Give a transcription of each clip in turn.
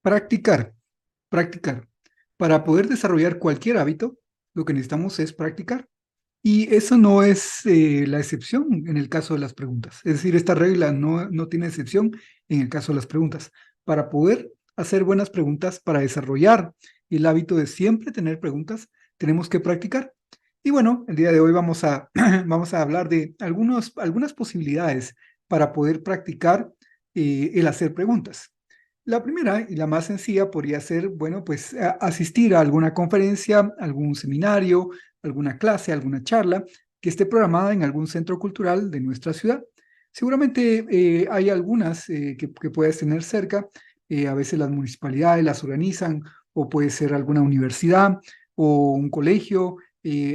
Practicar, practicar. Para poder desarrollar cualquier hábito, lo que necesitamos es practicar. Y eso no es la excepción en el caso de las preguntas. Es decir, esta regla no tiene excepción en el caso de las preguntas. Para poder hacer buenas preguntas, para desarrollar el hábito de siempre tener preguntas, tenemos que practicar. Y bueno, el día de hoy vamos a hablar de algunas posibilidades para poder practicar el hacer preguntas. La primera y la más sencilla podría ser, bueno, pues asistir a alguna conferencia, algún seminario, alguna clase, alguna charla que esté programada en algún centro cultural de nuestra ciudad. Seguramente hay algunas que puedes tener cerca, a veces las municipalidades las organizan, o puede ser alguna universidad o un colegio,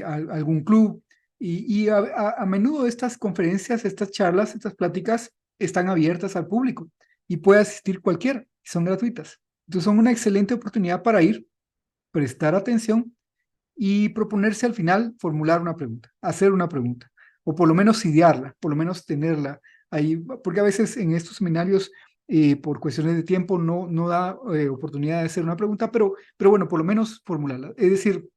algún club. Y a menudo estas conferencias, estas charlas, estas pláticas están abiertas al público y puede asistir cualquiera, son gratuitas. Entonces son una excelente oportunidad para ir, prestar atención y proponerse al final formular una pregunta, hacer una pregunta, o por lo menos idearla, por lo menos tenerla ahí, porque a veces en estos seminarios, por cuestiones de tiempo, no da oportunidad de hacer una pregunta, pero bueno, por lo menos formularla. Es decir,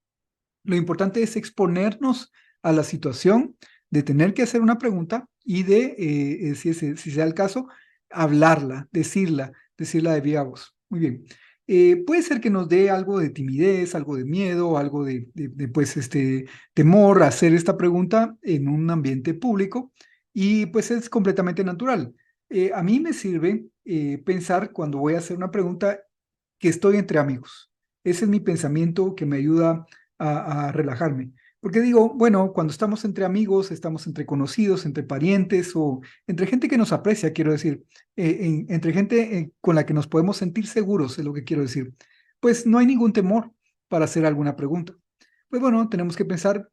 lo importante es exponernos a la situación de tener que hacer una pregunta y de, si sea el caso, hablarla, decirla de viva voz. Muy bien. Puede ser que nos dé algo de timidez, algo de miedo, algo pues, temor a hacer esta pregunta en un ambiente público y pues es completamente natural. A mí me sirve pensar cuando voy a hacer una pregunta que estoy entre amigos. Ese es mi pensamiento que me ayuda a relajarme. Porque digo, bueno, cuando estamos entre amigos, estamos entre conocidos, entre parientes o entre gente que nos aprecia, quiero decir, entre gente con la que nos podemos sentir seguros, es lo que quiero decir, pues no hay ningún temor para hacer alguna pregunta. Pues bueno, tenemos que pensar,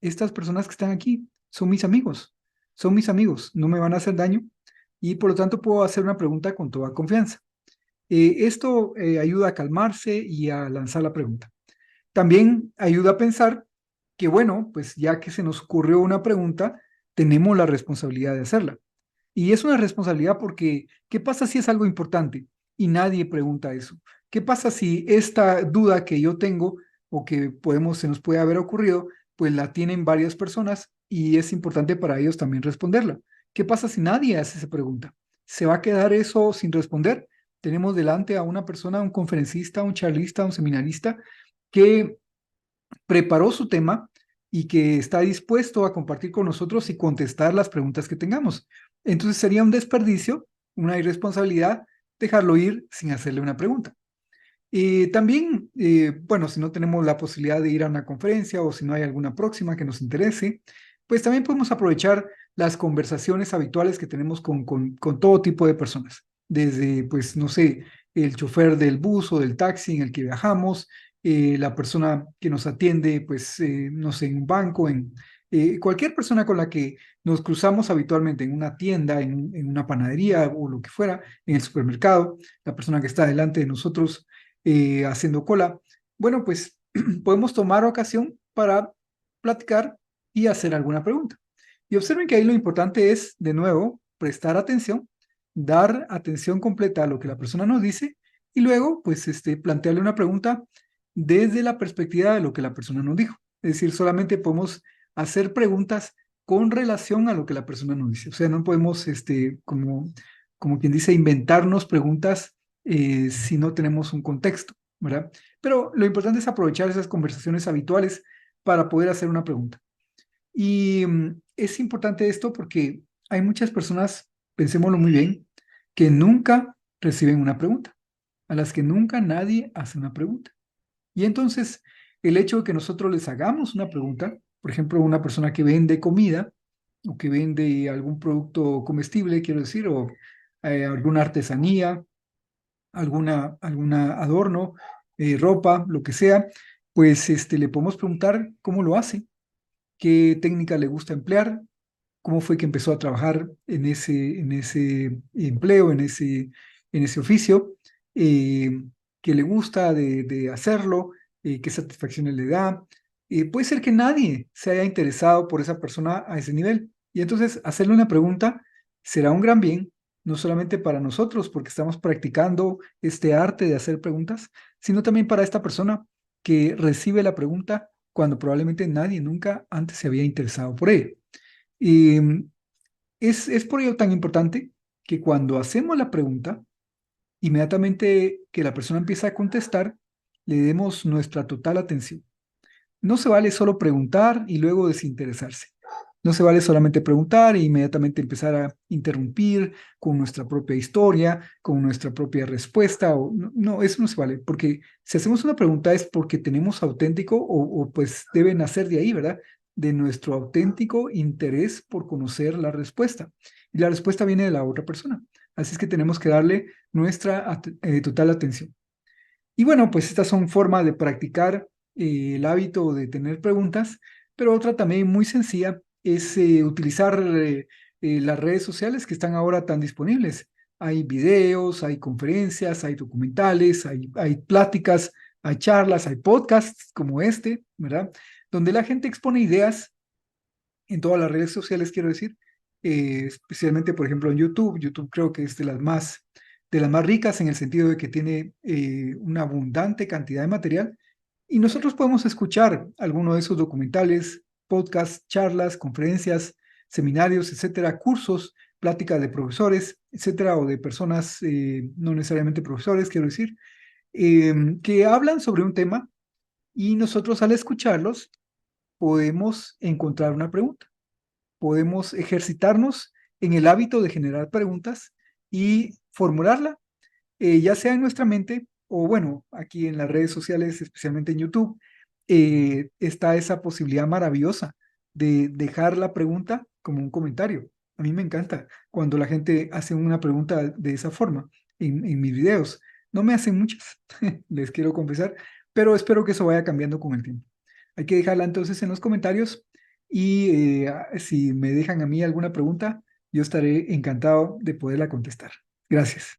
estas personas que están aquí son mis amigos, no me van a hacer daño y por lo tanto puedo hacer una pregunta con toda confianza. Esto ayuda a calmarse y a lanzar la pregunta. También ayuda a pensar que, bueno, pues ya que se nos ocurrió una pregunta, tenemos la responsabilidad de hacerla. Y es una responsabilidad porque, ¿qué pasa si es algo importante y nadie pregunta eso? ¿Qué pasa si esta duda que yo tengo o que se nos puede haber ocurrido, pues la tienen varias personas y es importante para ellos también responderla? ¿Qué pasa si nadie hace esa pregunta? ¿Se va a quedar eso sin responder? Tenemos delante a una persona, un conferencista, un charlista, un seminarista que preparó su tema y que está dispuesto a compartir con nosotros y contestar las preguntas que tengamos. Entonces sería un desperdicio, una irresponsabilidad, dejarlo ir sin hacerle una pregunta. También, bueno, si no tenemos la posibilidad de ir a una conferencia o si no hay alguna próxima que nos interese, pues también podemos aprovechar las conversaciones habituales que tenemos con todo tipo de personas, desde, pues, no sé, el chofer del bus o del taxi en el que viajamos, la persona que nos atiende, pues, no sé, en un banco, en cualquier persona con la que nos cruzamos habitualmente en una tienda, en una panadería o lo que fuera, en el supermercado, la persona que está delante de nosotros haciendo cola. Bueno, pues podemos tomar ocasión para platicar y hacer alguna pregunta. Y observen que ahí lo importante es, de nuevo, prestar atención, dar atención completa a lo que la persona nos dice y luego, pues, plantearle una pregunta desde la perspectiva de lo que la persona nos dijo. Es decir, solamente podemos hacer preguntas con relación a lo que la persona nos dice. O sea, no podemos, como quien dice, inventarnos preguntas si no tenemos un contexto, ¿verdad? Pero lo importante es aprovechar esas conversaciones habituales para poder hacer una pregunta. Y es importante esto porque hay muchas personas, pensémoslo muy bien, que nunca reciben una pregunta, a las que nunca nadie hace una pregunta. Y entonces, el hecho de que nosotros les hagamos una pregunta, por ejemplo, una persona que vende comida o que vende algún producto comestible, quiero decir, o alguna artesanía, alguna adorno, ropa, lo que sea, pues le podemos preguntar cómo lo hace, qué técnica le gusta emplear, cómo fue que empezó a trabajar en ese empleo, en ese oficio, eh, qué le gusta de hacerlo, qué satisfacciones le da. Puede ser que nadie se haya interesado por esa persona a ese nivel. Y entonces hacerle una pregunta será un gran bien, no solamente para nosotros, porque estamos practicando este arte de hacer preguntas, sino también para esta persona que recibe la pregunta cuando probablemente nadie nunca antes se había interesado por ella. Y es por ello tan importante que cuando hacemos la pregunta, inmediatamente que la persona empieza a contestar, le demos nuestra total atención. No se vale solo preguntar y luego desinteresarse. No se vale solamente preguntar e inmediatamente empezar a interrumpir con nuestra propia historia, con nuestra propia respuesta. No, no, eso no se vale, porque si hacemos una pregunta es porque tenemos auténtico pues debe nacer de ahí, ¿verdad? De nuestro auténtico interés por conocer la respuesta. Y la respuesta viene de la otra persona. Así es que tenemos que darle nuestra total atención. Y bueno, pues estas son formas de practicar el hábito de tener preguntas, pero otra también muy sencilla es utilizar las redes sociales que están ahora tan disponibles. Hay videos, hay conferencias, hay documentales, hay pláticas, hay charlas, hay podcasts como este, ¿verdad? Donde la gente expone ideas en todas las redes sociales, quiero decir, especialmente, por ejemplo, en YouTube. YouTube creo que es de las más ricas en el sentido de que tiene una abundante cantidad de material y nosotros podemos escuchar alguno de esos documentales, podcasts, charlas, conferencias, seminarios, etcétera, cursos, pláticas de profesores, etcétera, o de personas no necesariamente profesores, quiero decir, que hablan sobre un tema y nosotros al escucharlos podemos encontrar una pregunta, podemos ejercitarnos en el hábito de generar preguntas y formularla, ya sea en nuestra mente o bueno, aquí en las redes sociales, especialmente en YouTube, está esa posibilidad maravillosa de dejar la pregunta como un comentario. A mí me encanta cuando la gente hace una pregunta de esa forma en mis videos. No me hacen muchas, les quiero confesar, pero espero que eso vaya cambiando con el tiempo. Hay que dejarla entonces en los comentarios y si me dejan a mí alguna pregunta, yo estaré encantado de poderla contestar. Gracias.